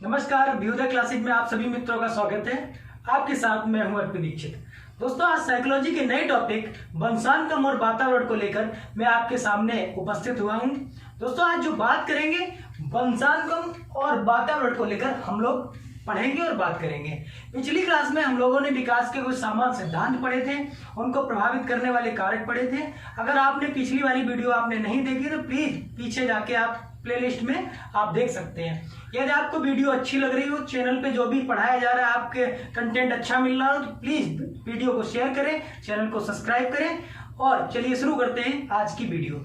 नमस्कार, अभ्युदय क्लासिक में आप सभी मित्रों का स्वागत है। आपके साथ मैं हूं अर्पित दीक्षित। दोस्तों, आज साइकोलॉजी के नए टॉपिक वंशानुक्रम और वातावरण को लेकर मैं आपके सामने उपस्थित हुआ हूं। दोस्तों, आज जो बात करेंगे वंशानुक्रम और वातावरण को लेकर हम लोग पढ़ेंगे और बात करेंगे। पिछली क्लास में हम लोगों ने विकास के कुछ सामान्य सिद्धांत पढ़े थे, उनको प्रभावित करने वाले कारक पढ़े थे। अगर आपने पिछली वाली वीडियो आपने नहीं देखी तो प्लीज पीछे जाके आप प्लेलिस्ट में आप देख सकते हैं। यदि आपको वीडियो अच्छी लग रही हो, चैनल पे जो भी पढ़ाया जा रहा है आपके कंटेंट अच्छा मिल रहा हो तो प्लीज वीडियो को शेयर करें, चैनल को सब्सक्राइब करें। और चलिए शुरू करते हैं आज की वीडियो।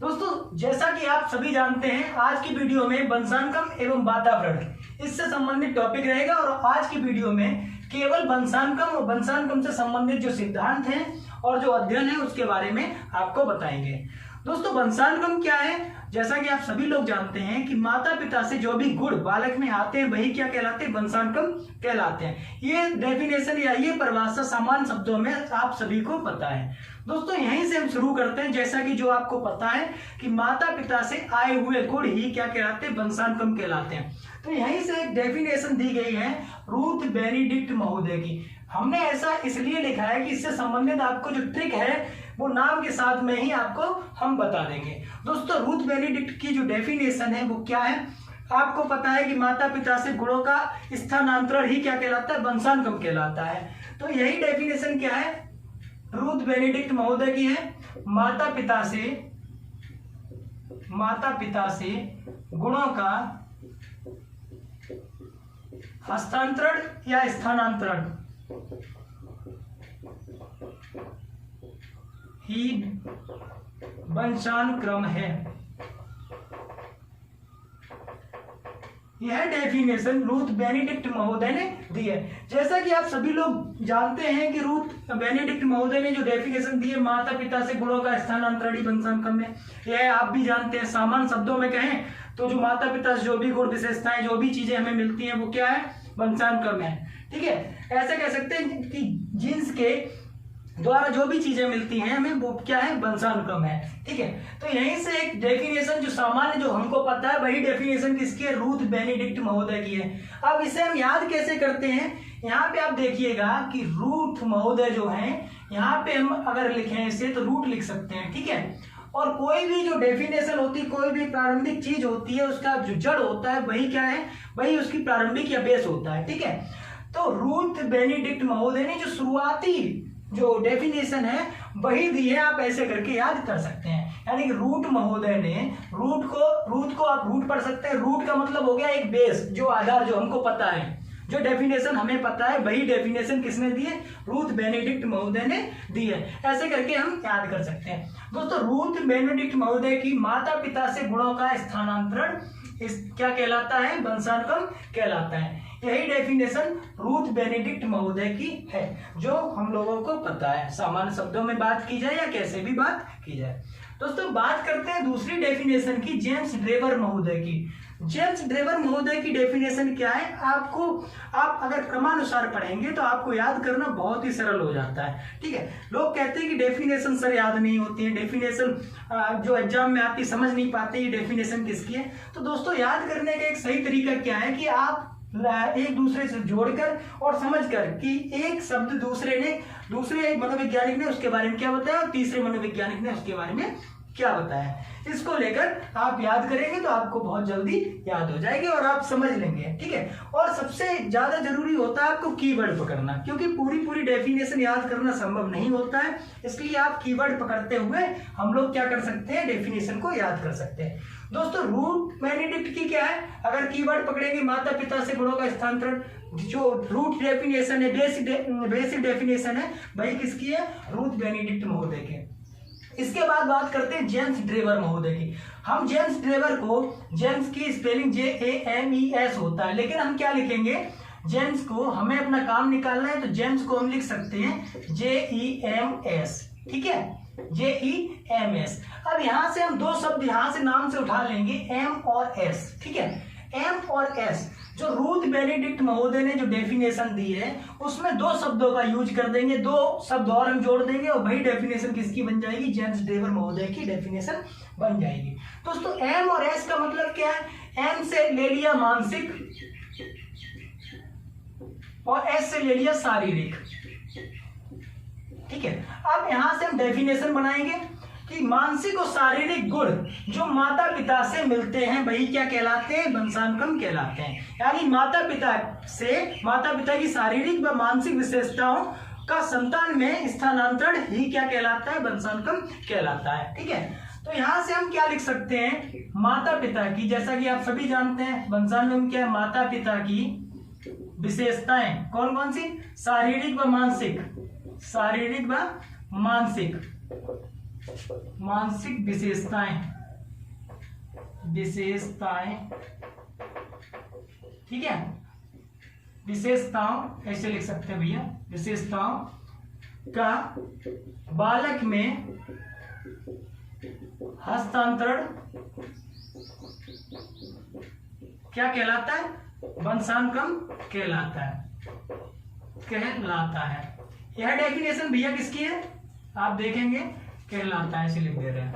दोस्तों, जैसा कि आप सभी जानते हैं, आज की वीडियो में वंशानुक्रम एवं वातावरण इससे संबंधित टॉपिक रहेगा। और आज की वीडियो में केवल वंशानुक्रम और वंशानुक्रम से संबंधित जो सिद्धांत हैं और जो अध्ययन है उसके बारे में आपको बताएंगे। दोस्तों, वंशानुक्रम क्या है? जैसा कि आप सभी लोग जानते हैं कि माता पिता से जो भी गुण बालक में आते हैं वही क्या कहलाते हैं? वंशानुक्रम कहलाते हैं। ये डेफिनेशन या ये परिभाषा सामान्य शब्दों में आप सभी को पता है। दोस्तों, यहीं से हम शुरू करते हैं। जैसा कि जो आपको पता है कि माता पिता से आए हुए गुण ही क्या कहलाते हैं? वंशानुक्रम कहलाते हैं। तो यहीं से एक डेफिनेशन दी गई है रूथ बेनेडिक्ट महोदय की। हमने ऐसा इसलिए लिखा है कि इससे संबंधित आपको जो ट्रिक है वो नाम के साथ में ही आपको हम बता देंगे। दोस्तों, रूथ बेनेडिक्ट की जो डेफिनेशन है वो क्या है? आपको पता है कि माता पिता से गुणों का स्थानांतरण ही क्या कहलाता है? वंशानुक्रम कहलाता है। तो यही डेफिनेशन क्या है? रूथ बेनेडिक्ट महोदय की है। माता पिता से गुणों का हस्तांतरण या स्थानांतरण ही वंशानुक्रम है। यह डेफिनेशन रूथ बेनेडिक्ट महोदय ने दी है। जैसा कि आप सभी लोग जानते हैं कि रूथ बेनेडिक्ट महोदय ने जो डेफिनेशन दी है माता पिता से गुणों का स्थानांतरण ही वंशानुक्रम है, यह आप भी जानते हैं। सामान्य शब्दों में कहें तो जो माता पिता से जो भी गुण विशेषताएं जो भी चीजें हमें मिलती हैं वो क्या है? वंशानुक्रम है। ठीक है, ऐसे कह सकते हैं कि जीन्स के द्वारा जो भी चीजें मिलती हैं हमें वो क्या है? वंशानुक्रम है। ठीक है, तो यहीं से एक डेफिनेशन जो सामान्य जो हमको पता है वही डेफिनेशन किसकी है? रूथ बेनेडिक्ट महोदय की है। अब इसे हम याद कैसे करते हैं? यहाँ पे आप देखिएगा कि रूथ महोदय जो है, यहाँ पे हम अगर लिखें इसे तो रूट लिख सकते हैं। ठीक है, और कोई भी जो डेफिनेशन होती है, कोई भी प्रारंभिक चीज होती है, उसका जो जड़ होता है वही क्या है? वही उसकी प्रारंभिक या बेस होता है। ठीक है, तो रूथ बेनेडिक्ट महोदय ने जो शुरुआती जो डेफिनेशन है वही दी है। आप ऐसे करके याद कर सकते हैं। यानी कि रूट महोदय ने रूट को आप रूट पढ़ सकते हैं। रूट का मतलब हो गया एक बेस, जो आधार, जो हमको पता है, जो डेफिनेशन हमें पता है वही डेफिनेशन किसने दी है? रूथ बेनेडिक्ट महोदय ने दी है। ऐसे करके हम याद कर सकते हैं। दोस्तों, रूथ बेनेडिक्ट महोदय की माता पिता से गुणों का स्थानांतरण क्या कहलाता है? वंशानुक्रम कहलाता है। यही डेफिनेशन रूथ बेनेडिक्ट महोदय की है, जो हम लोगों को पता है। सामान्य शब्दों में बात की जाए या कैसे भी बात की जाए। दोस्तों, बात करते हैं दूसरी डेफिनेशन की, जेम्स ड्रेवर महोदय की। जेम्स ड्रेवर महोदय की डेफिनेशन क्या है? आप अगर क्रमानुसार पढ़ेंगे तो आपको याद करना बहुत ही सरल हो जाता है। ठीक है, लोग कहते हैं कि डेफिनेशन सर याद नहीं होती है, डेफिनेशन जो एग्जाम में आती समझ नहीं पाते ये डेफिनेशन किसकी है। तो दोस्तों, याद करने का एक सही तरीका क्या है कि आप एक दूसरे से जोड़कर और समझकर कि एक शब्द दूसरे मनोवैज्ञानिक ने उसके बारे में क्या बताया और तीसरे मनोवैज्ञानिक ने उसके बारे में क्या बताया, इसको लेकर आप याद करेंगे तो आपको बहुत जल्दी याद हो जाएगी और आप समझ लेंगे। ठीक है, और सबसे ज्यादा जरूरी होता है आपको कीवर्ड पकड़ना, क्योंकि पूरी डेफिनेशन याद करना संभव नहीं होता है। इसलिए आप कीवर्ड पकड़ते हुए हम लोग क्या कर सकते हैं? डेफिनेशन को याद कर सकते हैं। दोस्तों, रूथ बेनेडिक्ट की क्या है? अगर कीवर्ड पकड़ेंगे माता पिता से गुणों का स्थानांतरण, जो रूट डेफिनेशन है, बेसिक डेफिनेशन है, वही किसकी है? रूथ बेनेडिक्ट महोदय के। इसके बाद बात करते हैं जेम्स ड्रेवर महोदय की। हम जेम्स ड्रेवर को, जेम्स की स्पेलिंग JAMES होता है, लेकिन हम क्या लिखेंगे? जेम्स को हमें अपना काम निकालना है तो जेम्स को हम लिख सकते हैं JEMS। ठीक है, JEMS। अब यहां से हम दो शब्द यहां से नाम से उठा लेंगे, M और S। ठीक है, M और S जो रूथ बेनेडिक्ट महोदय ने जो डेफिनेशन दी है उसमें दो शब्दों का यूज कर देंगे, दो शब्द और हम जोड़ देंगे और वही डेफिनेशन किसकी बन जाएगी? जेम्स ड्रेवर महोदय की डेफिनेशन बन जाएगी। दोस्तों, एम और एस का मतलब क्या है? एम से ले लिया मानसिक, और एस से ले लिया शारीरिक। ठीक है, अब यहां से हम डेफिनेशन बनाएंगे कि मानसिक और शारीरिक गुण जो माता पिता से मिलते हैं वही क्या कहलाते हैं, वंशानुक्रम कहलाते हैं। यानी माता पिता की शारीरिक व मानसिक विशेषताओं का संतान में स्थानांतरण ही क्या कहलाता है, वंशानुक्रम कहलाता है। ठीक है, तो यहां से हम क्या लिख सकते हैं, माता पिता की, जैसा कि आप सभी जानते हैं वंशानुक्रम क्या है, माता पिता की विशेषताएं कौन कौन सी, शारीरिक व मानसिक, शारीरिक व मानसिक विशेषताएं। ठीक है, विशेषताओं ऐसे लिख सकते हैं भैया, विशेषताओं का बालक में हस्तांतरण क्या कहलाता है, वंशानुक्रम कहलाता है। यह डेफिनेशन भैया किसकी है, आप देखेंगे कहलाता है, ऐसे लिख दे रहे हैं।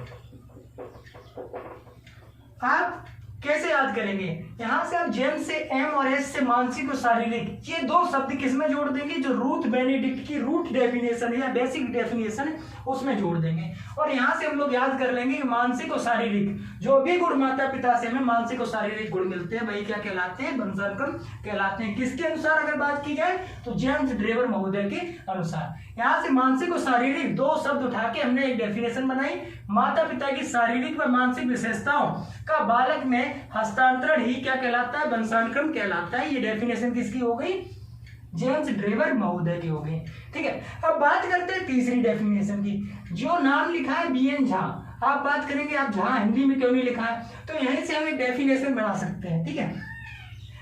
आप कैसे याद करेंगे, यहां से आप जेम से एम और एस से मानसिक और शारीरिक, ये दो शब्द किसमें जोड़ देंगे, जो रूथ बेनेडिक्ट की रूट डेफिनेशन है या बेसिक डेफिनेशन है उसमें जोड़ देंगे। और यहां से हम लोग याद कर लेंगे कि मानसिक और शारीरिक जो भी गुण माता पिता से हमें मानसिक और शारीरिक गुण मिलते हैं वही क्या कहलाते हैं, वंशानुक्रम कहलाते हैं। किसके अनुसार अगर बात की जाए तो जेम्स ड्रेवर महोदय के अनुसार। यहां से मानसिक और शारीरिक दो शब्द उठा के हमने एक डेफिनेशन बनाई, माता पिता की शारीरिक व मानसिक विशेषताओं का बालक में हस्तांतरण ही क्या कहलाता है, वंशानुक्रम कहलाता है। ये डेफिनेशन किसकी हो गई, जेम्स ड्रेवर महोदय की हो गई। ठीक है, अब बात करते हैं तीसरी डेफिनेशन की, जो नाम लिखा है बीएन झा। आप बात करेंगे आप झा हिंदी में क्यों नहीं लिखा है, तो यहीं से हम एक डेफिनेशन बना सकते हैं। ठीक है,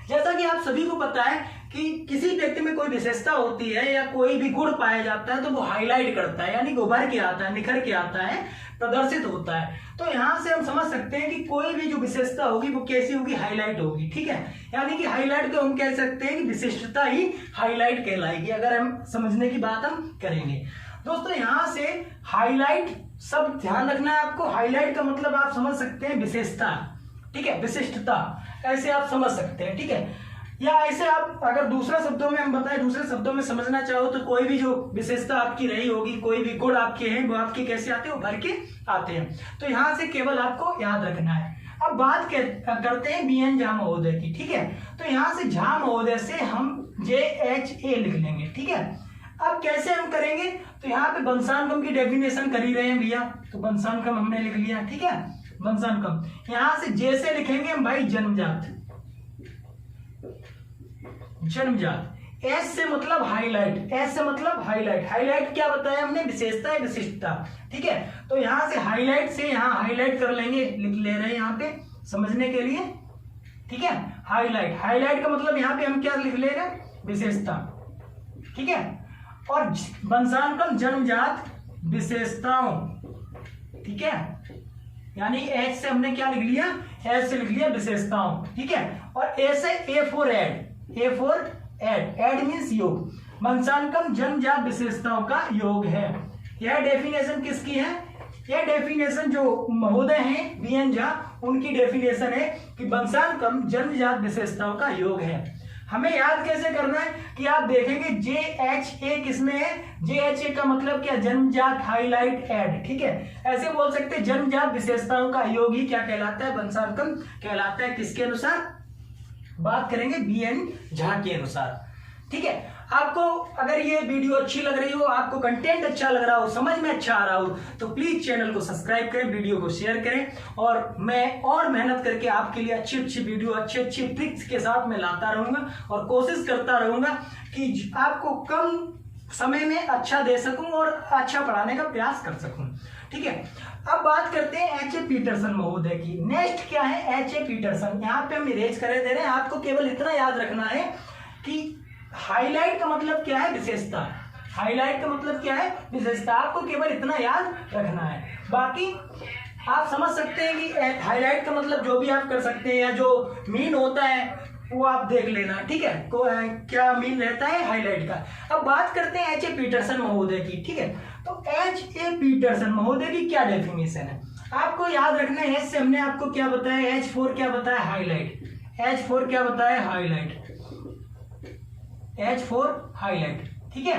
जैसा कि आप सभी को पता है कि किसी व्यक्ति में कोई विशेषता होती है या कोई भी गुण पाया जाता है तो वो हाईलाइट करता है, यानी उभर के आता है, निखर के आता है, प्रदर्शित होता है। तो यहां से हम समझ सकते हैं कि कोई भी जो विशेषता होगी वो कैसी होगी, हाईलाइट होगी। ठीक है, यानी कि हाईलाइट को हम कह सकते हैं कि विशिष्टता ही हाईलाइट कहलाएगी, अगर हम समझने की बात हम करेंगे। दोस्तों यहां से हाईलाइट शब्द ध्यान रखना है आपको, हाईलाइट का मतलब आप समझ सकते हैं विशेषता। ठीक है, विशिष्टता ऐसे आप समझ सकते हैं। ठीक है, या ऐसे आप अगर दूसरे शब्दों में हम बताएं, दूसरे शब्दों में समझना चाहो तो कोई भी जो विशेषता आपकी रही होगी, कोई भी गुण आपके हैं वो आपके कैसे आते हैं, उभर के आते हैं। तो यहां से केवल आपको याद रखना है। अब बात करते हैं बीएन झा महोदय की। ठीक है, तो यहां से झा महोदय से हम JHA लिख लेंगे। ठीक है, अब कैसे हम करेंगे, तो यहाँ पे वंशानुक्रम की डेफिनेशन कर ही रहे हैं भैया, तो वंशानुक्रम हमने लिख लिया। ठीक है, वंशानुक्रम यहां से जे से लिखेंगे हम भाई जन्मजात, एस से मतलब हाईलाइट, एस से मतलब हाईलाइट, हाईलाइट क्या बताया हमने, विशेषता है, विशिष्टता। ठीक है, तो यहां से हाईलाइट से यहां हाईलाइट कर लेंगे, लिख ले रहे हैं यहाँ पे समझने के लिए। ठीक है, हाईलाइट, हाईलाइट का मतलब यहाँ पे हम क्या लिख ले रहे हैं, विशेषता। ठीक है, और वंशानुक्रम जन्मजात विशेषताओं। ठीक है, यानी एच से हमने क्या लिख लिया, एच से लिख लिया विशेषताओं। ठीक है, और ए से A for add, add means योग, वंशानुक्रम जन्मजात विशेषताओं का योग है। यह डेफिनेशन किसकी है, यह डेफिनेशन जो महोदय हैं बीएन झा उनकी डेफिनेशन है कि वंशानुक्रम जन्मजात विशेषताओं का योग है। हमें याद कैसे करना है कि आप देखेंगे JHA किसमें है, JHA का मतलब क्या, जन्मजात हाईलाइट एड। ठीक है, ऐसे बोल सकते हैं जन्मजात विशेषताओं का योग ही क्या कहलाता है, वंशानुक्रम कहलाता है। किसके अनुसार बात करेंगे, बीएन झा के अनुसार। ठीक है, आपको अगर ये वीडियो अच्छी लग रही हो, आपको कंटेंट अच्छा लग रहा हो, समझ में अच्छा आ रहा हो, तो प्लीज चैनल को सब्सक्राइब करें, वीडियो को शेयर करें, और मैं और मेहनत करके आपके लिए अच्छी अच्छी वीडियो, अच्छी अच्छी ट्रिक्स के साथ मैं लाता रहूंगा और कोशिश करता रहूंगा कि आपको कम समय में अच्छा दे सकूं और अच्छा पढ़ाने का प्रयास कर सकूं। ठीक है, अब बात करते हैं H.A. पीटरसन महोदय की। नेक्स्ट क्या है, H.A. पीटरसन। यहाँ पे हम इरेज करे दे रहे हैं, आपको केवल इतना याद रखना है कि हाईलाइट का मतलब क्या है, विशेषता। हाईलाइट का मतलब क्या है, विशेषता। आपको केवल इतना याद रखना है, बाकी आप समझ सकते हैं कि हाईलाइट का मतलब जो भी आप कर सकते हैं, या जो मीन होता है वो आप देख लेना। ठीक है, क्या मीन रहता है हाईलाइट का। अब बात करते हैं H.A. पीटरसन महोदय की। ठीक है, तो H.A. पीटरसन महोदय की क्या डेफिनेशन है, आपको याद रखना है। एच से हमने आपको क्या बताया, H4 क्या बताया, हाईलाइट, H4 क्या बताया, हाईलाइट। H4 हाईलाइट, ठीक है।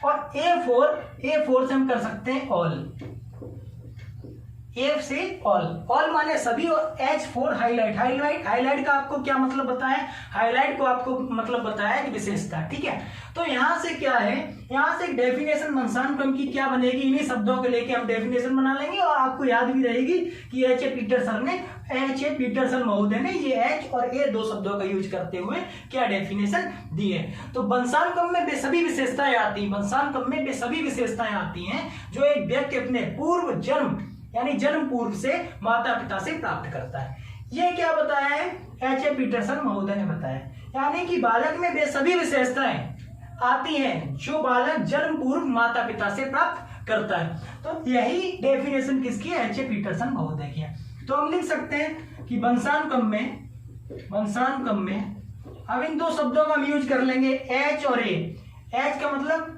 और A4 से हम कर सकते हैं ऑल, ए से ऑल माने सभी, और H4 हाईलाइट का आपको क्या मतलब बताया, हाईलाइट को आपको मतलब बताया कि विशेषता, ठीक है। तो यहां से क्या है, यहां से एक डेफिनेशन बंसान क्रम की क्या बनेगी, इन्हीं शब्दों को लेके हम डेफिनेशन बना लेंगे, और आपको याद भी रहेगी कि H.A. पीटरसन महोदय ने ये H और A दो शब्दों का यूज करते हुए क्या डेफिनेशन दी है। तो बंसान क्रम में बेसभी विशेषताएं आती हैं, बंसान क्रम में बेसभी विशेषताएं आती हैं जो एक व्यक्ति अपने पूर्व जन्म यानी जन्म पूर्व से माता पिता से प्राप्त करता है। ये क्या बताया है, H.A. पीटरसन महोदय ने बताया, यानी कि बालक में वे सभी विशेषताएं आती हैं जो बालक जन्म पूर्व माता पिता से प्राप्त करता है। तो यही डेफिनेशन किसकी है, H.A. पीटरसन महोदय की है। तो हम लिख सकते हैं कि बंसान क्रम में अब इन दो शब्दों का हम यूज कर लेंगे, H और A। H का मतलब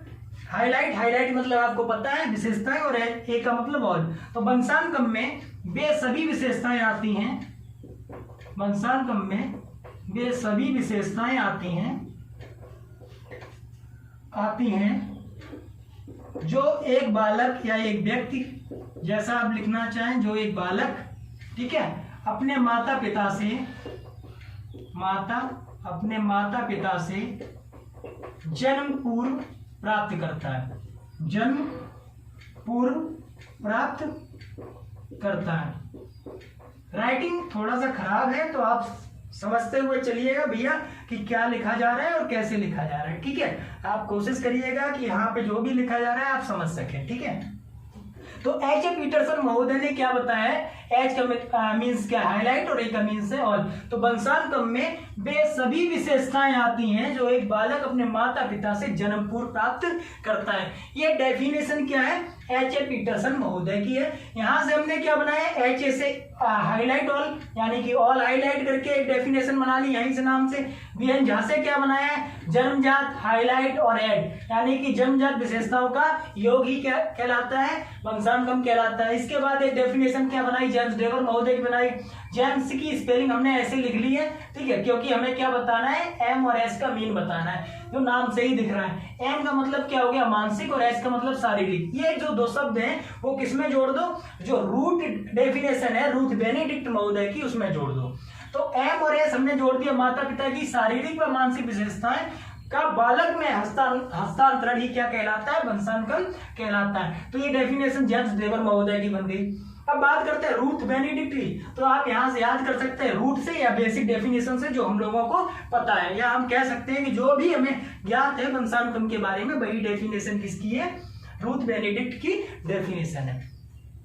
हाईलाइट मतलब आपको पता है विशेषताएं, और A का मतलब ऑल। तो बंसान क्रम में वे सभी विशेषताएं आती हैं, बंसान क्रम में वे सभी विशेषताएं आती हैं जो एक बालक या एक व्यक्ति, जैसा आप लिखना चाहें, जो एक बालक, ठीक है, अपने माता पिता से जन्म पूर्व प्राप्त करता है, जन्म पूर्व प्राप्त करता है। राइटिंग थोड़ा सा खराब है, तो आप समझते हुए चलिएगा भैया कि क्या लिखा जा रहा है और कैसे लिखा जा रहा है, ठीक है। आप कोशिश करिएगा कि यहाँ पे जो भी लिखा जा रहा है आप समझ सकें, ठीक है। तो H.A. पीटरसन महोदय ने क्या बताया है, H का मीन्स क्या, हाईलाइट, और A का मीन्स है ऑल। तो बंसान क्रम में वे सभी विशेषताएं आती हैं जो एक बालक अपने माता पिता से जन्म पूर्व प्राप्त करता है। ये डेफिनेशन क्या है, H.A. पीटरसन महोदय की है। यहां से हमने क्या बनाया, H.A. से हाईलाइट ऑल, यानी कि ऑल हाईलाइट करके एक डेफिनेशन बना ली यहीं से नाम से। VN झा से क्या बनाया है, जन्मजात हाईलाइट और एड, यानी कि जन्मजात विशेषताओं का योग ही क्या कहलाता है, बंसान क्रम कहलाता है। इसके बाद एक डेफिनेशन क्या बनाई, जेम्स डेवर महोदय की बनाई। जेम्स की स्पेलिंग हमने ऐसे लिख ली है, ठीक है, क्योंकि हमें क्या बताना है, M और S का मीन बताना है, जो नाम से ही दिख रहा है। M का मतलब क्या हो गया, मानसिक, और S का मतलब शारीरिक। ये जो दो शब्द हैं वो किसमें जोड़ दो, जो रूट डेफिनेशन है रूथ बेनेडिक्ट महोदय की, उसमें जोड़ दो। तो M और S हमने जोड़ दिया, माता पिता की शारीरिक व मानसिक विशेषताएं का बालक में हस्तांतरण ही क्या कहलाता है, बंसान क्रम कहलाता है। तो ये डेफिनेशन जेम्स डेवर महोदय की बन गई। अब बात करते हैं रूथ बेनेडिक्ट की। तो आप यहां से याद कर सकते हैं रूट से या बेसिक डेफिनेशन से, जो हम लोगों को पता है, या हम कह सकते हैं कि जो भी हमें ज्ञात है बंसान क्रम के बारे में, वही डेफिनेशन किसकी है, रूथ बेनेडिक्ट की डेफिनेशन है।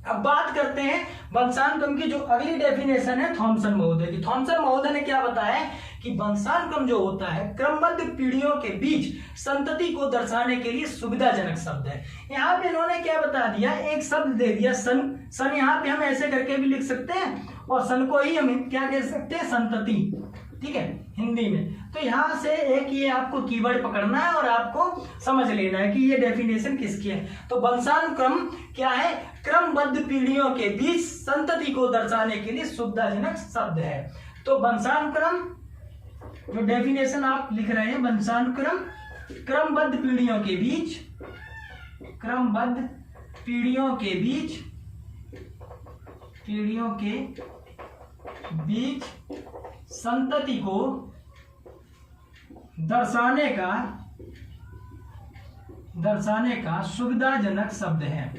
अब बात करते हैं बंसान क्रम की जो अगली डेफिनेशन है थॉमसन महोदय की। थॉमसन महोदय ने क्या बताया कि बंसान क्रम जो होता है क्रमबद्ध पीढ़ियों के बीच संतति को दर्शाने के लिए सुविधाजनक शब्द है। यहाँ पे इन्होंने क्या बता दिया, एक शब्द दे दिया सन यहाँ पे हम ऐसे करके भी लिख सकते हैं, और सन को ही हम क्या कह सकते हैं, संतति, ठीक है, हिंदी में। तो यहां से एक ये आपको कीवर्ड पकड़ना है और आपको समझ लेना है कि ये डेफिनेशन किसकी है। तो बंसान क्रम क्या है, क्रमबद्ध पीढ़ियों के बीच संतति को दर्शाने के लिए सुविधाजनक शब्द है। तो बंसान क्रम जो डेफिनेशन आप लिख रहे हैं, बंसान क्रम क्रमबद्ध पीढ़ियों के बीच, क्रमबद्ध पीढ़ियों के बीच संतति को दर्शाने का सुविधाजनक शब्द है,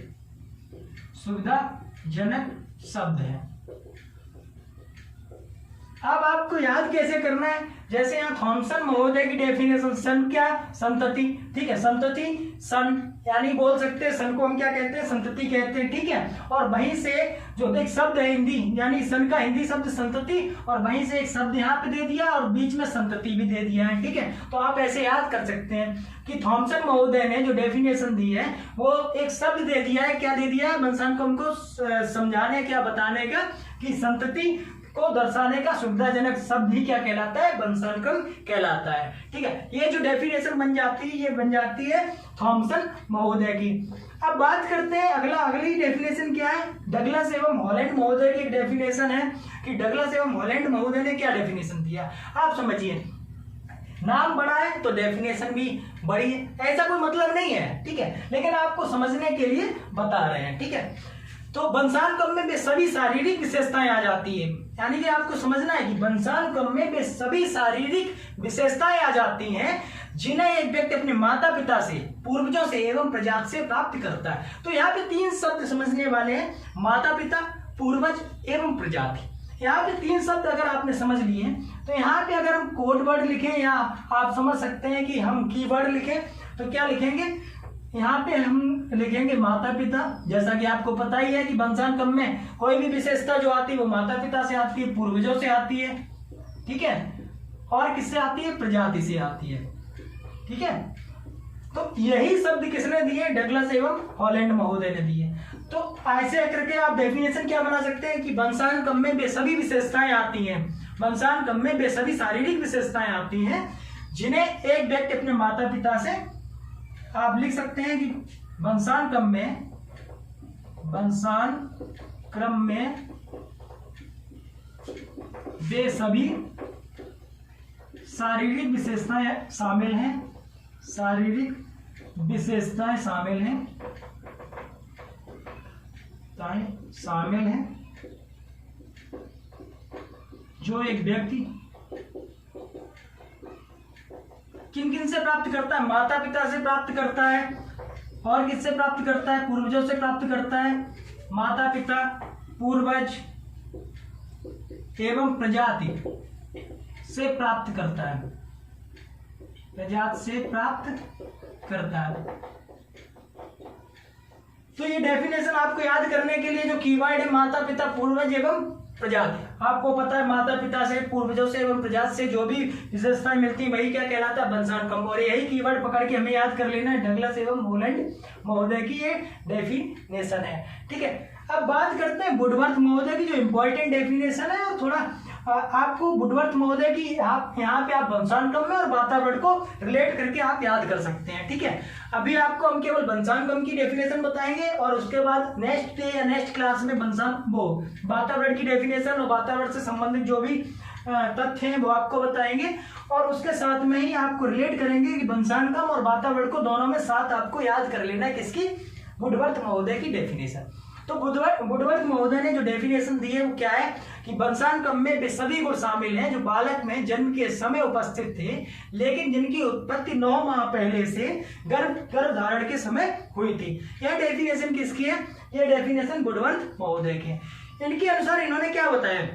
सुविधाजनक शब्द है। अब आपको याद कैसे करना है, जैसे यहाँ थॉमसन महोदय की डेफिनेशन, सन क्या, संतति, ठीक है, संतति, सन यानी बोल सकते हैं सन को हम क्या कहते हैं, संतति कहते हैं, ठीक है। और वहीं से जो एक शब्द है हिंदी, यानी सन का हिंदी शब्द संतति, और वहीं से एक शब्द यहाँ पे दे दिया और बीच में संतति भी दे दिया है, ठीक है। तो आप ऐसे याद कर सकते हैं कि थॉमसन महोदय ने जो डेफिनेशन दी है वो एक शब्द दे दिया है, क्या दे दिया है, बंसान क्रम को समझाने क्या बताने का, कि संतति को दर्शाने का सुविधाजनक शब्द ही क्या कहलाता है, बंसान क्रम कहलाता है, ठीक है। ये जो डेफिनेशन बन जाती है, ये बन जाती है थॉमसन महोदय की। अब बात करते हैं अगली डेफिनेशन क्या है, डगलस एवं हॉलैंड महोदय की डेफिनेशन है कि डगलस एवं हॉलैंड महोदय ने क्या डेफिनेशन दिया। आप समझिए, नाम बड़ा है तो डेफिनेशन भी बड़ी है, ऐसा कोई मतलब नहीं है, ठीक है, लेकिन आपको समझने के लिए बता रहे हैं, ठीक है। तो वंशानुक्रम में सभी शारीरिक विशेषताएं आ जाती है, यानी कि आपको समझना है कि वंशानुक्रम में सभी शारीरिक विशेषताएं आ जाती हैं जिन्हें एक व्यक्ति अपने माता पिता से, पूर्वजों से एवं प्रजाति से प्राप्त करता है। तो यहाँ पे 3 शब्द समझने वाले हैं, माता पिता, पूर्वज एवं प्रजाति। यहाँ पे 3 शब्द अगर आपने समझ लिए तो यहाँ पे अगर हम कोड वर्ड लिखें या आप समझ सकते हैं कि हम कीवर्ड लिखें तो क्या लिखेंगे, यहाँ पे हम लिखेंगे माता पिता। जैसा कि आपको पता ही है कि वंशानुक्रम में कोई भी विशेषता जो आती है वो माता पिता से आती है, पूर्वजों से आती है, ठीक है, और किससे आती है, प्रजाति से आती है, ठीक है। तो यही शब्द किसने दिए, डगलस एवं हॉलैंड महोदय ने दिए। तो ऐसे करके आप डेफिनेशन क्या बना सकते हैं कि वंशानुक्रम में वे सभी विशेषताएं आती हैं, वंशानुक्रम में वे सभी शारीरिक विशेषताएं आती हैं जिन्हें एक व्यक्ति अपने माता पिता से, आप लिख सकते हैं कि वंशानुक्रम में वे सभी शारीरिक विशेषताएं शामिल हैं, शारीरिक विशेषताएं शामिल हैं जो एक व्यक्ति किन किन से प्राप्त करता है, माता पिता से प्राप्त करता है, और किससे प्राप्त करता है, पूर्वजों से प्राप्त करता है, माता पिता, पूर्वज एवं प्रजाति से प्राप्त करता है, प्रजाति से प्राप्त करता है। तो ये डेफिनेशन आपको याद करने के लिए जो कीवर्ड है माता पिता, पूर्वज एवं प्रजाति, आपको पता है माता पिता से, पूर्वजों से एवं प्रजाति से जो भी विशेषताएं मिलती हैं वही क्या कहलाता है, वंशानुक्रम। और यही कीवर्ड पकड़ के हमें याद कर लेना है, डगलस एवं हॉलैंड महोदय की ये डेफिनेशन है, ठीक है। अब बात करते हैं वुडवर्थ महोदय की जो इंपॉर्टेंट डेफिनेशन है, और थोड़ा आपको वुडवर्थ महोदय की आप यहाँ पे आप वंशानुक्रम में और वातावरण को रिलेट करके आप याद कर सकते हैं, ठीक है। अभी आपको हम केवल वंशानुक्रम की डेफिनेशन बताएंगे और उसके बाद नेक्स्ट डे या नेक्स्ट क्लास में वातावरण की डेफिनेशन और वातावरण से संबंधित जो भी तथ्य हैं वो आपको बताएंगे, और उसके साथ में ही आपको रिलेट करेंगे कि वंशानुक्रम और वातावरण को दोनों में साथ आपको याद कर लेना है किसकी, वुडवर्थ महोदय की डेफिनेशन। तो वुडवर्थ महोदय ने जो डेफिनेशन दी है वो क्या है कि वंशानुक्रम में वे सभी गुण शामिल हैं जो बालक में जन्म के समय उपस्थित थे, लेकिन जिनकी उत्पत्ति 9 माह पहले से गर्भ धारण के समय हुई थी। यह डेफिनेशन किसकी है, यह डेफिनेशन वुडवर्थ महोदय की है। इनके अनुसार इन्होंने क्या बताया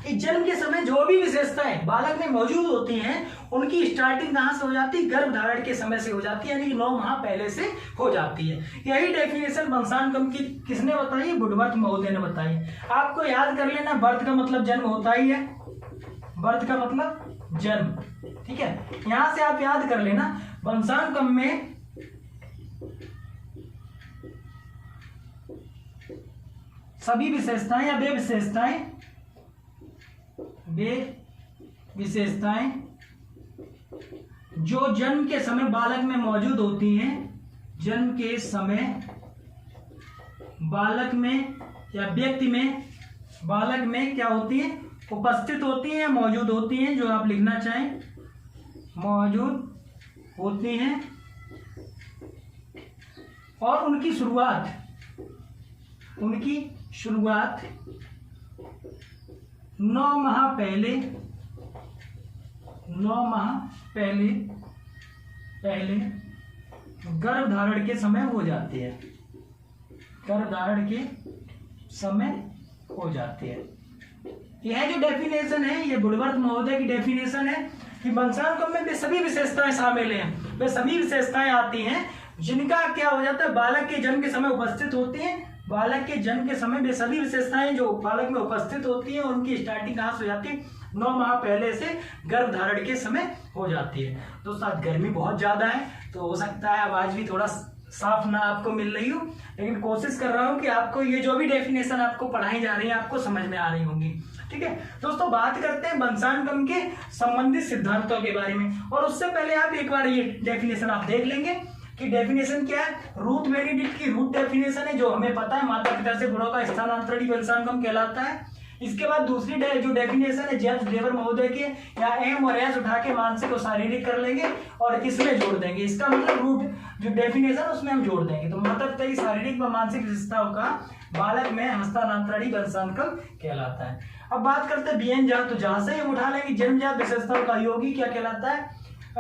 कि जन्म के समय जो भी विशेषताएं बालक में मौजूद होती हैं उनकी स्टार्टिंग कहां से हो जाती है, गर्भ धारण के समय से हो जाती है, यानी कि 9 माह पहले से हो जाती है। यही डेफिनेशन वंशानुक्रम की किसने बताई, वुडवर्थ महोदय ने बताई। आपको याद कर लेना, बर्थ का मतलब जन्म होता ही है, बर्थ का मतलब जन्म, ठीक है। यहां से आप याद कर लेना, वंशानुक्रम में सभी विशेषताएं या वे विशेषताएं जो जन्म के समय बालक में मौजूद होती हैं, जन्म के समय बालक में या व्यक्ति में, बालक में क्या होती है, उपस्थित होती हैं, मौजूद होती हैं, जो आप लिखना चाहें, मौजूद होती हैं, और उनकी शुरुआत 9 माह पहले गर्भ धारण के समय हो जाती है, गर्भ धारण के समय हो जाती है। यह जो डेफिनेशन है ये वुडवर्थ महोदय की डेफिनेशन है कि वंशानुक्रम में वे सभी विशेषताएं शामिल हैं, वे सभी विशेषताएं आती हैं जिनका क्या हो जाता है, बालक के जन्म के समय उपस्थित होती हैं, बालक के जन्म के समय वे सभी विशेषताएं जो बालक में उपस्थित होती हैं उनकी स्टार्टिंग कहां से हो जाती है, 9 माह पहले से गर्भ धारण के समय हो जाती है। दोस्तों आज गर्मी बहुत ज्यादा है तो हो सकता है आवाज भी थोड़ा साफ ना आपको मिल रही हो, लेकिन कोशिश कर रहा हूं कि आपको ये जो भी डेफिनेशन आपको पढ़ाई जा रही है आपको समझ में आ रही होंगी, ठीक है। दोस्तों बात करते हैं वंशानुक्रम के संबंधित सिद्धांतों के बारे में, और उससे पहले आप एक बार ये डेफिनेशन आप देख लेंगे कि डेफिनेशन क्या है। रूथ बेनेडिक्ट की रूट डेफिनेशन है, जो हमें पता है माता पिता से गुणों का स्थानांतरण ही वंशानुक्रम कहलाता है। इसके बाद दूसरी जो डेफिनेशन है जेम्स डेवर महोदय की, यहाँ एम और एस उठा के मानसिक और शारीरिक कर लेंगे और इसमें जोड़ देंगे। इसका मतलब रूट जो डेफिनेशन उसमें हम जोड़ देंगे। तो माता पिता की शारीरिक व मानसिक विशेषताओं का बालक में हस्तांतरणीय वंशानुक्रम कहलाता है। अब बात करते हैं बीएन-जात, तो जहां से हम उठा लेंगे जन्मजात विशेषताओं का योगी क्या कहलाता है,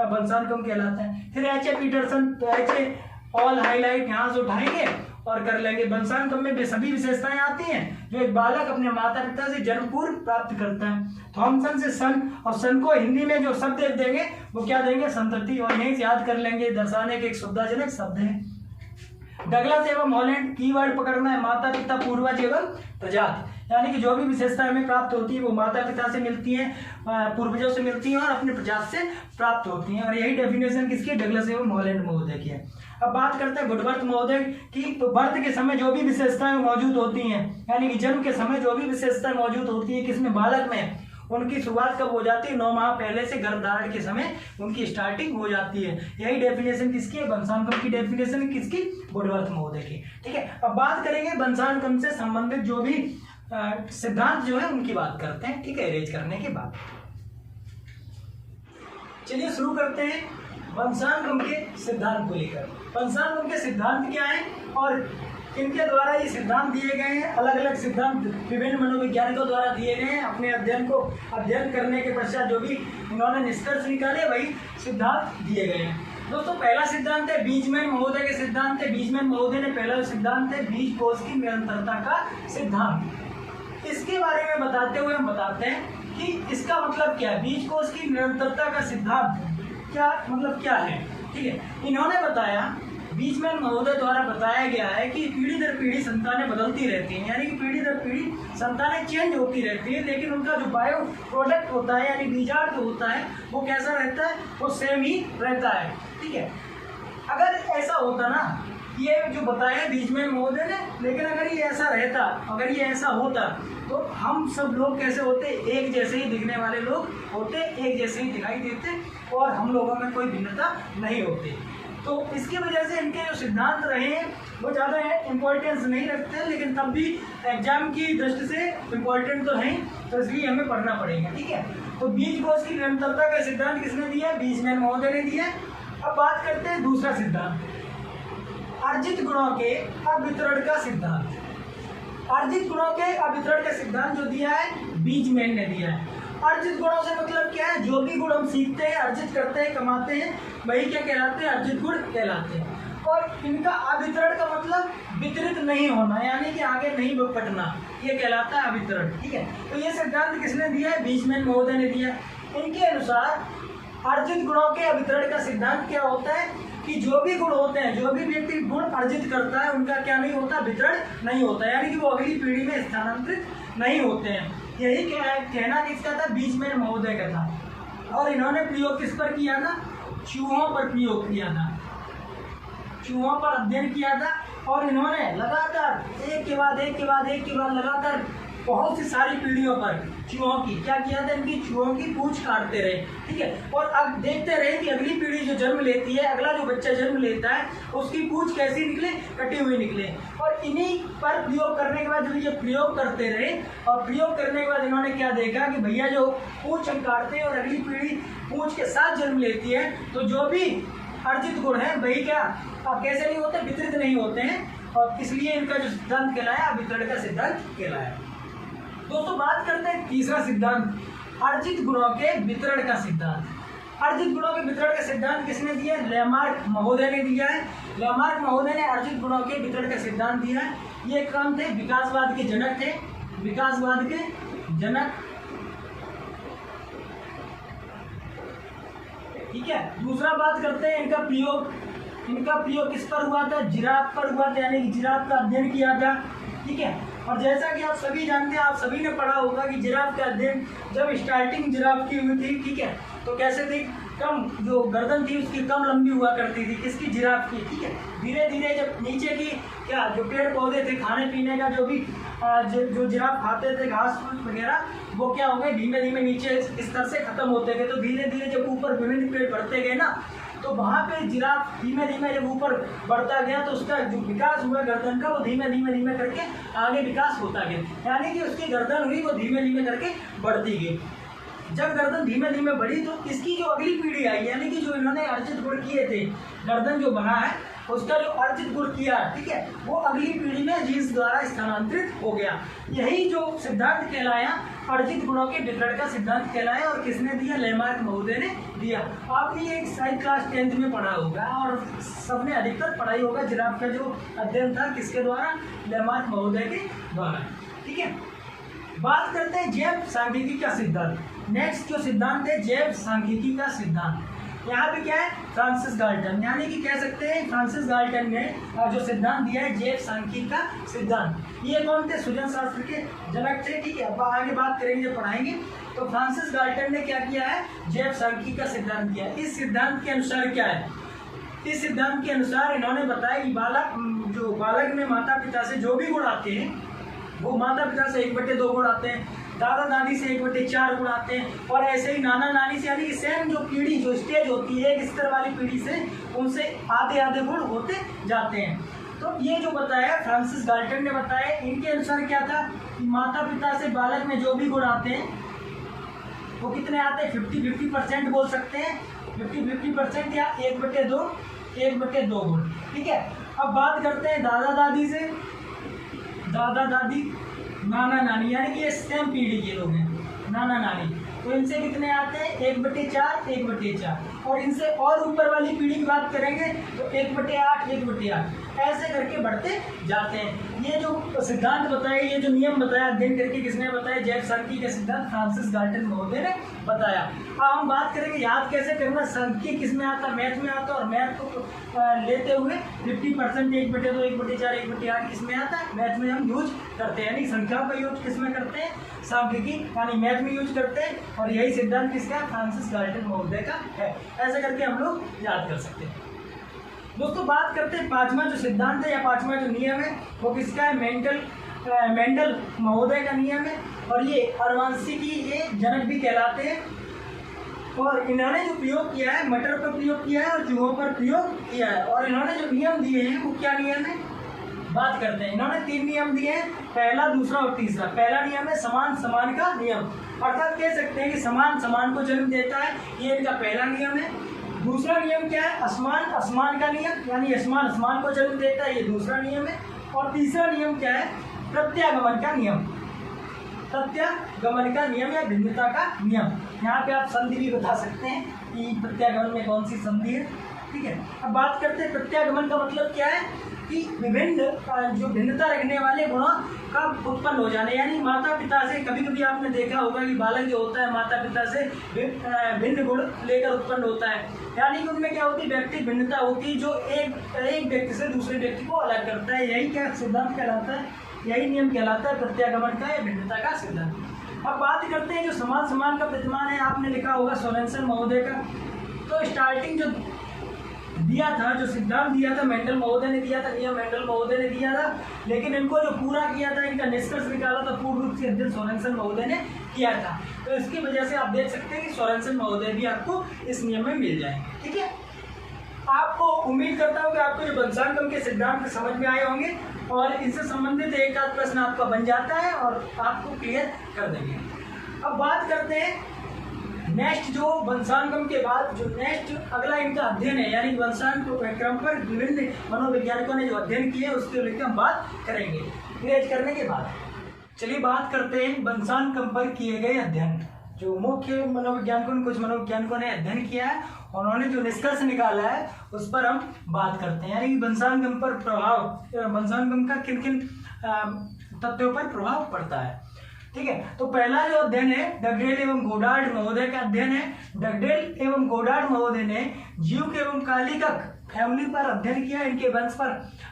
वंशानुक्रम कहलाता है। फिर एच ए पीटरसन, तो एच ए ऑल हाईलाइट यहाँ से उठाएंगे और कर लेंगे। वंशानुक्रम में सभी विशेषताएं आती हैं जो एक बालक अपने माता पिता से जन्म पूर्व प्राप्त करता है। थॉमसन से सन, और सन को हिंदी में जो शब्द देंगे वो क्या देंगे, संतति, और यहीं से याद कर लेंगे दर्शाने के एक सुविधाजनक शब्द है। डगलस एवं हॉलैंड, कीवर्ड पकड़ना है माता पिता, पूर्वज एवं प्रजाति, यानी कि जो भी विशेषताएं हमें प्राप्त होती है वो माता पिता से मिलती हैं, पूर्वजों से मिलती हैं और अपने प्रजाति से प्राप्त होती हैं। और यही डेफिनेशन किसकी, डगलस एवं हॉलैंड महोदय की है। अब बात करते हैं वुडवर्थ महोदय की, तो बर्थ के समय जो भी विशेषताएं मौजूद होती हैं, यानी कि जन्म के समय जो भी विशेषताएं मौजूद होती है किसमें, बालक में, उनकी शुरुआत कब हो जाती है, 9 माह पहले से गर्भधारण के समय उनकी स्टार्टिंग हो जाती है। यही डेफिनेशन किसकी है, वंशानुक्रम की डेफिनेशन किसकी, वुडवर्थ महोदय की। ठीक है, अब बात करेंगे वंशानुक्रम से संबंधित जो भी सिद्धांत जो है उनकी बात करते हैं। ठीक है, अरेंज करने के बाद चलिए शुरू करते हैं वंशानुक्रम के सिद्धांत को लेकर। वंशानुक्रम के सिद्धांत क्या है और किनके द्वारा ये सिद्धांत दिए गए हैं, अलग अलग सिद्धांत विभिन्न मनोवैज्ञानिकों द्वारा दिए गए हैं। अपने अध्ययन करने के पश्चात जो भी इन्होंने निष्कर्ष निकाले वही सिद्धांत दिए गए हैं। दोस्तों पहला सिद्धांत है बीजमैन महोदय के सिद्धांत है। बीजमैन महोदय ने पहला सिद्धांत है बीज कोश की निरंतरता का सिद्धांत। इसके बारे में बताते हुए हम बताते हैं कि इसका मतलब क्या है, बीज कोश की निरंतरता का सिद्धांत क्या मतलब क्या है। ठीक है, इन्होंने बताया, बीजमैन महोदय द्वारा बताया गया है कि पीढ़ी दर पीढ़ी संतानें बदलती रहती हैं, यानी कि पीढ़ी दर पीढ़ी संतानें चेंज होती रहती है, लेकिन उनका जो बायो प्रोडक्ट होता है यानी बीजार्थ होता है वो कैसा रहता है, वो सेम ही रहता है। ठीक है, अगर ऐसा होता ना, ये जो बताया बीजमैन महोदय ने, लेकिन अगर ये ऐसा रहता, अगर ये ऐसा होता तो हम सब लोग कैसे होते, एक जैसे ही दिखने वाले लोग होते, एक जैसे ही दिखाई देते और हम लोगों में कोई भिन्नता नहीं होती। तो इसकी वजह से इनके जो सिद्धांत रहे हैं वो ज़्यादा इम्पोर्टेंस नहीं रखते, लेकिन तब भी एग्जाम की दृष्टि से इम्पोर्टेंट तो है, तो इसलिए हमें पढ़ना पड़ेगा। ठीक है, तो बीज कोश की निरंतरता का सिद्धांत किसने दिया, बीजमैन महोदय ने दिया। अब बात करते हैं दूसरा सिद्धांत, अर्जित गुणों के अवितरण का सिद्धांत। अर्जित गुणों के अवितरण का सिद्धांत जो दिया है बीजमैन ने दिया है। अर्जित गुणों से मतलब क्या है, जो भी गुण हम सीखते हैं, अर्जित करते हैं, कमाते हैं, वही क्या कहलाते हैं, अर्जित गुण कहलाते हैं। और इनका अवितरण का मतलब वितरित नहीं होना, यानी कि आगे नहीं बटना, ये कहलाता है अवितरण। ठीक है, तो ये सिद्धांत किसने दिया है, बीजमैन महोदय ने दिया। इनके अनुसार अर्जित गुणों के अवितरण का सिद्धांत क्या होता है कि जो भी गुण होते हैं, जो भी व्यक्ति गुण अर्जित करता है उनका क्या नहीं होता, वितरण नहीं होता, यानी कि वो अगली पीढ़ी में स्थानांतरित नहीं होते हैं। यही कहना किसका था, बीजमैन महोदय का था। और इन्होंने प्रयोग किस पर किया था, चूहों पर प्रयोग किया था, चूहों पर अध्ययन किया था। और इन्होंने लगातार एक के बाद एक के बाद एक के बाद लगातार बहुत सी सारी पीढ़ियों पर चूहों की क्या किया था, इनकी चूहों की पूंछ काटते रहे। ठीक है, और अब देखते रहे कि अगली पीढ़ी जो जन्म लेती है, अगला जो बच्चा जन्म लेता है उसकी पूंछ कैसी निकले, कटी हुई निकले। और इन्हीं पर प्रयोग करने के बाद जब ये प्रयोग करते रहे और प्रयोग करने के बाद इन्होंने क्या देखा कि भैया जो पूंछ हम काटते हैं और अगली पीढ़ी पूंछ के साथ जन्म लेती है, तो जो भी अर्जित गुण है वही क्या कैसे नहीं होते, वितरित नहीं होते हैं। और इसलिए इनका जो सिद्धांत कहलाया वितरण का सिद्धांत कहलाया। दोस्तों बात करते हैं तीसरा सिद्धांत, अर्जित गुणों के वितरण का सिद्धांत। अर्जित गुणों के वितरण का सिद्धांत किसने दिया है, लेमार्क महोदय ने दिया है। लेमार्क महोदय ने अर्जित गुणों के वितरण का सिद्धांत दिया है। ये कौन थे, विकासवाद के जनक थे, विकासवाद के जनक। ठीक है, दूसरा बात करते हैं इनका प्रयोग किस पर हुआ था, जिराफ पर हुआ था, यानी कि जिराफ का अध्ययन किया था। ठीक है, और जैसा कि आप सभी जानते हैं, आप सभी ने पढ़ा होगा कि जिराफ का अध्ययन जब स्टार्टिंग जिराफ की हुई थी, ठीक है, तो कैसे थी, कम जो गर्दन थी उसकी कम लंबी हुआ करती थी, किसकी, जिराफ की। ठीक है, धीरे धीरे जब नीचे की क्या जो पेड़ पौधे थे, खाने पीने का जो भी जो जिराफ खाते थे घास वगैरह, वो क्या हो गए, धीमे धीमे नीचे स्तर से खत्म होते गए। तो धीरे धीरे जब ऊपर विभिन्न पेड़ बढ़ते गए ना, तो वहाँ पे जिराफ धीमे धीमे जब ऊपर बढ़ता गया तो उसका जो विकास हुआ गर्दन का वो धीमे धीमे धीमे करके आगे विकास होता गया, यानी कि उसकी गर्दन हुई वो धीमे धीमे करके बढ़ती गई। जब गर्दन धीमे धीमे बढ़ी तो इसकी जो अगली पीढ़ी आई, यानी कि जो इन्होंने अर्जित गुण किए थे, गर्दन जो बना है उसका जो अर्जित गुण किया, ठीक है, वो अगली पीढ़ी में जीन्स द्वारा स्थानांतरित हो गया। यही जो सिद्धांत कहलाया अर्जित गुणों के वितरण का सिद्धांत कहलाया, और किसने दिया? लेमार्क महोदय ने दिया। आपने ये शायद क्लास 10th में पढ़ा होगा और सबने अधिकतर पढ़ाई होगा। जिराफ का जो अध्ययन था किसके द्वारा? लेमार्क महोदय के द्वारा, ठीक है। बात करते हैं जैव सांख्यिकी का सिद्धांत। नेक्स्ट जो सिद्धांत है जैव सांख्यिकी का सिद्धांत। यहाँ पे क्या है? फ्रांसिस गाल्टन, यानी कि कह सकते हैं फ्रांसिस गाल्टन ने जो सिद्धांत दिया है जैव सांख्यिकी का सिद्धांत। ये कौन थे? सृजन शास्त्र के जनक थे, ठीक है। अब आगे बात करेंगे जब पढ़ाएंगे। तो फ्रांसिस गाल्टन ने क्या किया है? जैव सांख्यिकी का सिद्धांत दिया। इस सिद्धांत के अनुसार क्या है? इस सिद्धांत के अनुसार इन्होंने बताया कि बालक में माता पिता से जो भी गुण आते हैं वो माता पिता से 1/2 गुण आते हैं, दादा दादी से 1/4 गुण आते हैं, और ऐसे ही नाना नानी से, यानी कि सेम जो पीढ़ी जो स्टेज होती है एक स्तर वाली पीढ़ी से उनसे आधे आधे गुण होते जाते हैं। तो ये जो बताया फ्रांसिस गाल्टन ने बताया, इनके अनुसार क्या था कि माता पिता से बालक में जो भी गुण आते हैं वो कितने आते हैं? 50-50% बोल सकते हैं, 50-50% या 1/2 गुण, ठीक है। अब बात करते हैं दादा दादी से, दादा दादी, नाना नानी, यानी कि ये सेम पीढ़ी के लोग हैं, नाना नानी, तो इनसे कितने आते हैं? 1/4, 1/4, और इनसे और ऊपर वाली पीढ़ी की बात करेंगे तो 1/8, 1/8, ऐसे करके बढ़ते जाते हैं। ये जो सिद्धांत बताया, ये जो नियम बताया अध्ययन करके किसने बताया? जैव सांख्यिकी का सिद्धांत फ्रांसिस गाल्टन महोदय ने बताया। अब हम बात करेंगे याद कैसे करना। सांख्यिकी किस में आता? मैथ में आता, और मैथ को लेते हुए 50% 1/2, 1/4, 1/8 किस में आता है? मैथ में हम यूज करते हैं, यानी संख्याओं का यूज किस में करते हैं? सांख्यिकी यानी मैथ में यूज करते हैं, और यही सिद्धांत किसका? फ्रांसिस गाल्टन महोदय का है। ऐसे करके हम लोग याद कर सकते हैं। दोस्तों बात करते हैं पांचवा जो सिद्धांत है या पांचवा जो नियम है वो किसका है? मेंडल महोदय का नियम है, और ये आनुवंशिकी के जनक भी कहलाते हैं। और इन्होंने जो प्रयोग किया है मटर पर प्रयोग किया है और चूहों पर प्रयोग किया है। और इन्होंने जो नियम दिए हैं वो क्या नियम है? बात करते हैं। इन्होंने 3 नियम दिए हैं, पहला, दूसरा और तीसरा। पहला नियम है समान समान का नियम, अर्थात कह सकते हैं कि समान समान को जन्म देता है, ये इनका पहला नियम है। दूसरा नियम क्या है? असमान असमान का नियम, यानी असमान असमान को जन्म देता है, ये दूसरा नियम है। और तीसरा नियम क्या है? प्रत्यागमन का नियम, प्रत्यागमन का नियम या भिन्नता का नियम। यहाँ पे आप संधि भी बता सकते हैं कि प्रत्यागमन में कौन सी संधि है, ठीक है। अब बात करते हैं प्रत्यागमन का मतलब क्या है कि विभिन्न जो भिन्नता रखने वाले गुणों का उत्पन्न हो जाने, यानी माता पिता से, कभी कभी आपने देखा होगा कि बालक जो होता है माता पिता से भिन्न गुण लेकर उत्पन्न होता है, यानी कि उनमें क्या होती है? व्यक्ति भिन्नता होती है जो एक व्यक्ति से दूसरे व्यक्ति को अलग करता है। यही क्या सिद्धांत कहलाता है? यही नियम कहलाता है प्रत्यागमन का या भिन्नता का सिद्धांत। अब बात करते हैं जो समान समान का प्रतिमान है, आपने लिखा होगा सोरेनसन महोदय का। तो स्टार्टिंग जो दिया था, जो सिद्धांत दिया था मेंडल महोदय ने दिया था, नियम मेंडल महोदय ने दिया था, लेकिन इनको जो पूरा किया था, इनका निष्कर्ष निकाला था पूर्ण रूप से अध्ययन सोरेनसन महोदय ने किया था। तो इसकी वजह से आप देख सकते हैं कि सोरेनसन महोदय भी आपको इस नियम में मिल जाएंगे, ठीक है। आपको उम्मीद करता हूँ कि आपको जो वंशानुगम के सिद्धांत समझ में आए होंगे और इनसे संबंधित एक आध प्रश्न आपका बन जाता है और आपको क्लियर कर देंगे। अब बात करते हैं नेक्स्ट, जो वंशानुगम के बाद जो नेक्स्ट अगला इनका अध्ययन है, यानी वंशानुक्रम पर विभिन्न मनोवैज्ञानिकों ने जो अध्ययन किए उसके लेकर हम बात करेंगे क्लियर करने के बाद। चलिए बात करते हैं वंशानुक्रम पर किए गए अध्ययन। जो मुख्य मनोवैज्ञानिकों ने, कुछ मनोवैज्ञानिकों ने अध्ययन किया है, उन्होंने जो निष्कर्ष निकाला है उस पर हम बात करते हैं, यानी कि वंशानुगम पर प्रभाव, वंशानुगम का किन किन तथ्यों पर प्रभाव पड़ता है, ठीक है। तो पहला जो अध्ययन है डगडेल एवं गोडार्ड महोदय का अध्ययन है। डगडेल एवं गोडार्ड महोदय ने जीव एवं कालिकक फैमिली पर अध्ययन किया, इनके वंश पर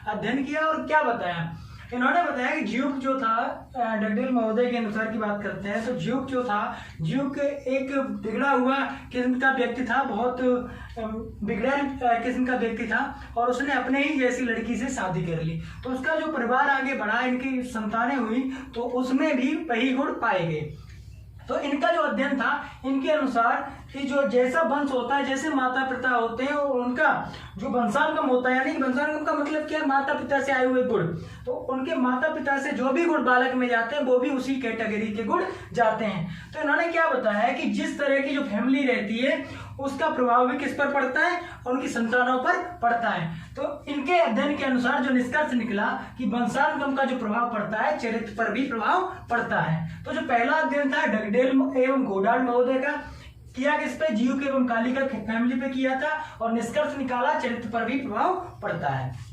अध्ययन किया और क्या बताया? इन्होंने बताया कि ज्यूक जो था, डगडेल महोदय के अनुसार की बात करते हैं तो ज्यूक जो था, ज्यूक एक बिगड़ा हुआ किस्म का व्यक्ति था, बहुत बिगड़ा किस्म का व्यक्ति था, और उसने अपने ही जैसी लड़की से शादी कर ली। तो उसका जो परिवार आगे बढ़ा, इनकी संतानें हुई, तो उसमें भी वही गुण पाए गए। तो इनका जो अध्ययन था, इनके अनुसार कि जो जैसा वंश होता है, जैसे माता पिता होते हैं, उनका जो वंशानुगम होता है, यानी कि वंशानुगम का मतलब क्या है, माता पिता से आए हुए गुण, तो उनके माता पिता से जो भी गुण बालक में जाते हैं वो भी उसी कैटेगरी के गुण जाते हैं। तो इन्होंने क्या बताया है कि जिस तरह की जो फैमिली रहती है उसका प्रभाव भी किस पर पड़ता है, उनकी संतानों पर पड़ता है। तो इनके अध्ययन के अनुसार जो निष्कर्ष निकला कि वंशानुगम का जो प्रभाव पड़ता है चरित्र पर भी प्रभाव पड़ता है। तो जो पहला अध्ययन था डगडेल एवं गोडार्ड महोदय का, किया किस पे, जीव एवं कालिका फैमिली पे किया था, और निष्कर्ष निकाला चरित्र पर भी प्रभाव पड़ता है।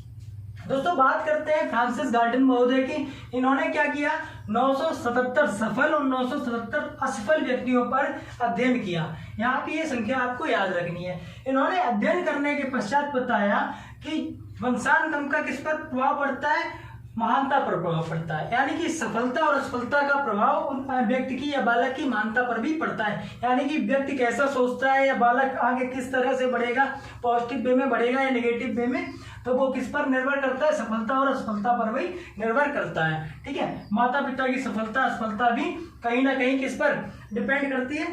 दोस्तों बात करते हैं फ्रांसिस गार्टन महोदय की। इन्होंने क्या किया, 977 सफल और 977 असफल व्यक्तियों पर अध्ययन किया। यहाँ पे ये संख्या आपको याद रखनी है। इन्होंने अध्ययन करने के पश्चात बताया कि वंशानुगम का किस पर प्रभाव पड़ता है, महानता पर प्रभाव पड़ता है, यानी कि सफलता और असफलता का प्रभाव व्यक्ति की या बालक की महानता पर भी पड़ता है। यानी कि व्यक्ति कैसा सोचता है या बालक आगे किस तरह से बढ़ेगा, पॉजिटिव वे में बढ़ेगा या नेगेटिव वे में, तो वो किस पर निर्भर करता है, सफलता और असफलता पर भी निर्भर करता है। ठीक है, माता पिता की सफलता असफलता भी कहीं ना कहीं किस पर डिपेंड करती है,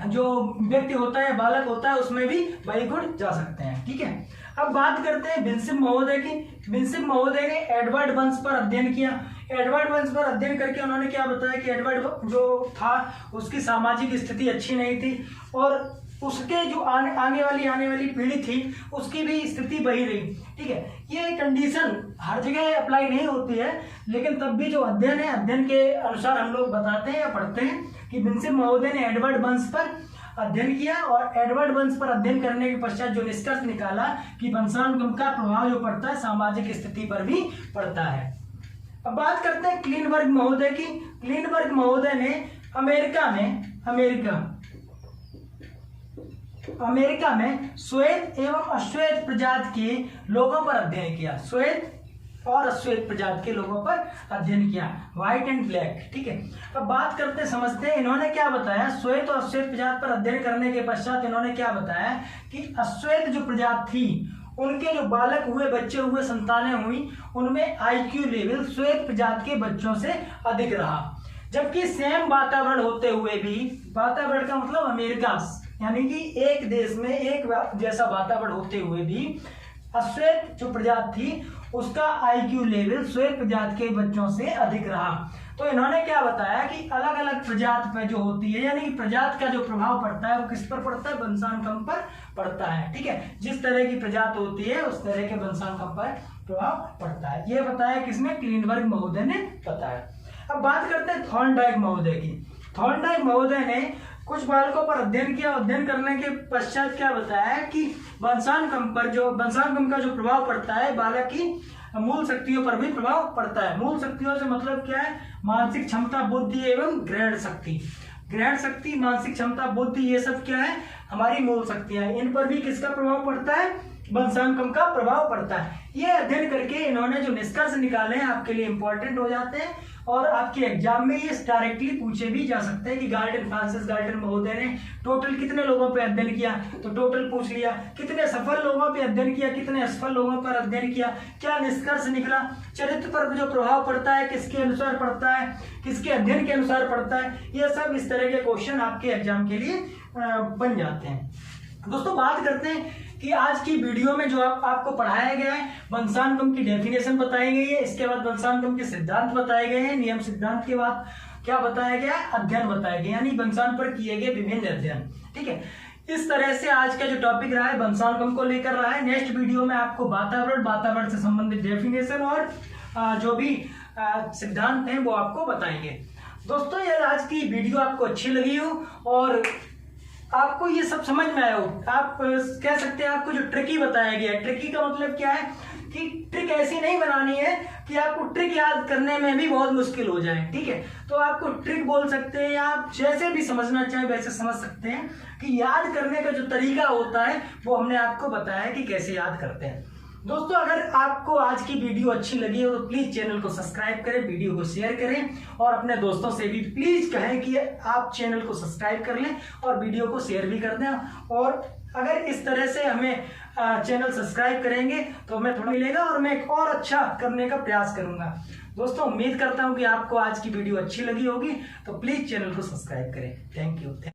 जो व्यक्ति होता है, बालक होता है, उसमें भी वही गुण जा सकते हैं। ठीक है, अब बात करते हैं विंसिम महोदय की। विंसिम महोदय ने एडवर्ड वंश पर अध्ययन किया। एडवर्ड वंश पर अध्ययन करके उन्होंने क्या बताया कि एडवर्ड जो था उसकी सामाजिक स्थिति अच्छी नहीं थी, और उसके जो आने वाली पीढ़ी थी उसकी भी स्थिति वही रही। ठीक है, ये कंडीशन हर जगह अप्लाई नहीं होती है, लेकिन तब भी जो अध्ययन है, अध्ययन के अनुसार हम लोग बताते हैं या पढ़ते हैं कि विंसिम महोदय ने एडवर्ड वंश पर अध्ययन किया, और एडवर्ड वंश पर अध्ययन करने के पश्चात जो निष्कर्ष निकाला कि वंशानुगम का प्रभाव जो पड़ता है सामाजिक स्थिति पर भी पड़ता है। अब बात करते हैं क्लीनबर्ग महोदय की। क्लीनबर्ग महोदय ने अमेरिका में श्वेत एवं अश्वेत प्रजाति के लोगों पर अध्ययन किया। श्वेत और अश्वेत प्रजाति के लोगों पर अध्ययन किया, व्हाइट एंड ब्लैक। ठीक है, अब बात करते समझते हैं इन्होंने क्या बताया। श्वेत और अश्वेत प्रजाति पर अध्ययन करने के पश्चात इन्होंने क्या बताया कि अश्वेत जो प्रजाति थी उनके जो बालक हुए, बच्चे हुए, संतानें हुई, उनमें IQ लेवल श्वेत प्रजाति के बच्चों से अधिक रहा, जबकि सेम वातावरण होते हुए भी, वातावरण का मतलब अमेरिका, यानी कि एक देश में एक जैसा वातावरण होते हुए भी अश्वेत जो प्रजाति थी उसका IQ लेवल श्वेत प्रजाति के बच्चों से अधिक रहा। तो इन्होंने क्या बताया कि अलग अलग प्रजाति में जो होती है, यानी कि प्रजाति का जो प्रभाव पड़ता है वो किस पर पड़ता है, वंशानुगम पर पड़ता है। ठीक है, जिस तरह की प्रजाति होती है उस तरह के वंशानुगम पर प्रभाव पड़ता है। ये बताया किसने, क्लीनबर्ग महोदय ने बताया। अब बात करते हैं थॉर्नडाइक महोदय की। थॉर्नडाइक महोदय ने कुछ बालकों पर अध्ययन किया। अध्ययन करने के पश्चात क्या बताया कि वंशानुगम का जो प्रभाव पड़ता है बालक की मूल शक्तियों पर भी प्रभाव पड़ता है। मूल शक्तियों से मतलब क्या है, मानसिक क्षमता, बुद्धि एवं ग्रहण शक्ति। ग्रहण शक्ति, मानसिक क्षमता, बुद्धि, ये सब क्या है, हमारी मूल शक्तियां हैं। इन पर भी किसका प्रभाव पड़ता है, वंशानुगम का प्रभाव पड़ता है। ये अध्ययन करके इन्होंने जो निष्कर्ष निकाले हैं आपके लिए इंपॉर्टेंट हो जाते हैं, और आपके एग्जाम में ये डायरेक्टली पूछे भी जा सकते हैं कि फ्रांसिस गार्टन महोदय ने टोटल कितने लोगों पे अध्ययन किया, तो टोटल पूछ लिया। कितने सफल लोगों पे अध्ययन किया, कितने असफल लोगों पर अध्ययन किया, क्या निष्कर्ष निकला, चरित्र पर जो प्रभाव पड़ता है किसके अनुसार पड़ता है, किसके अध्ययन के अनुसार पड़ता है, ये सब इस तरह के क्वेश्चन आपके एग्जाम के लिए बन जाते हैं। दोस्तों बात करते हैं कि आज की वीडियो में जो आपको पढ़ाया गया है, वंशानुगम की डेफिनेशन बताई गई है, इसके बाद वंशानुगम के सिद्धांत बताए गए हैं, नियम सिद्धांत के बाद क्या बताया गया, अध्ययन बताए गए, यानी वंशानुगम पर किए गए विभिन्न अध्ययन। ठीक है, इस तरह से आज का जो टॉपिक रहा है वंशानुगम को लेकर रहा है। नेक्स्ट वीडियो में आपको वातावरण से संबंधित डेफिनेशन और जो भी सिद्धांत हैं वो आपको बताएंगे। दोस्तों यार आज की वीडियो आपको अच्छी लगी हो और आपको ये सब समझ में आया हो, आप कह सकते हैं आपको जो ट्रिकी बताया गया है, ट्रिकी का मतलब क्या है कि ट्रिक ऐसी नहीं बनानी है कि आपको ट्रिक याद करने में भी बहुत मुश्किल हो जाए। ठीक है, तो आपको ट्रिक बोल सकते हैं, या आप जैसे भी समझना चाहें वैसे समझ सकते हैं कि याद करने का जो तरीका होता है वो हमने आपको बताया है कि कैसे याद करते हैं। दोस्तों अगर आपको आज की वीडियो अच्छी लगी हो तो प्लीज चैनल को सब्सक्राइब करें, वीडियो को शेयर करें और अपने दोस्तों से भी प्लीज कहें कि आप चैनल को सब्सक्राइब कर लें और वीडियो को शेयर भी कर दें। और अगर इस तरह से हमें चैनल सब्सक्राइब करेंगे तो हमें थोड़ा मिलेगा और मैं एक और अच्छा करने का प्रयास करूंगा। दोस्तों उम्मीद करता हूं कि आपको आज की वीडियो अच्छी लगी होगी, तो प्लीज चैनल को सब्सक्राइब करें। Thank you.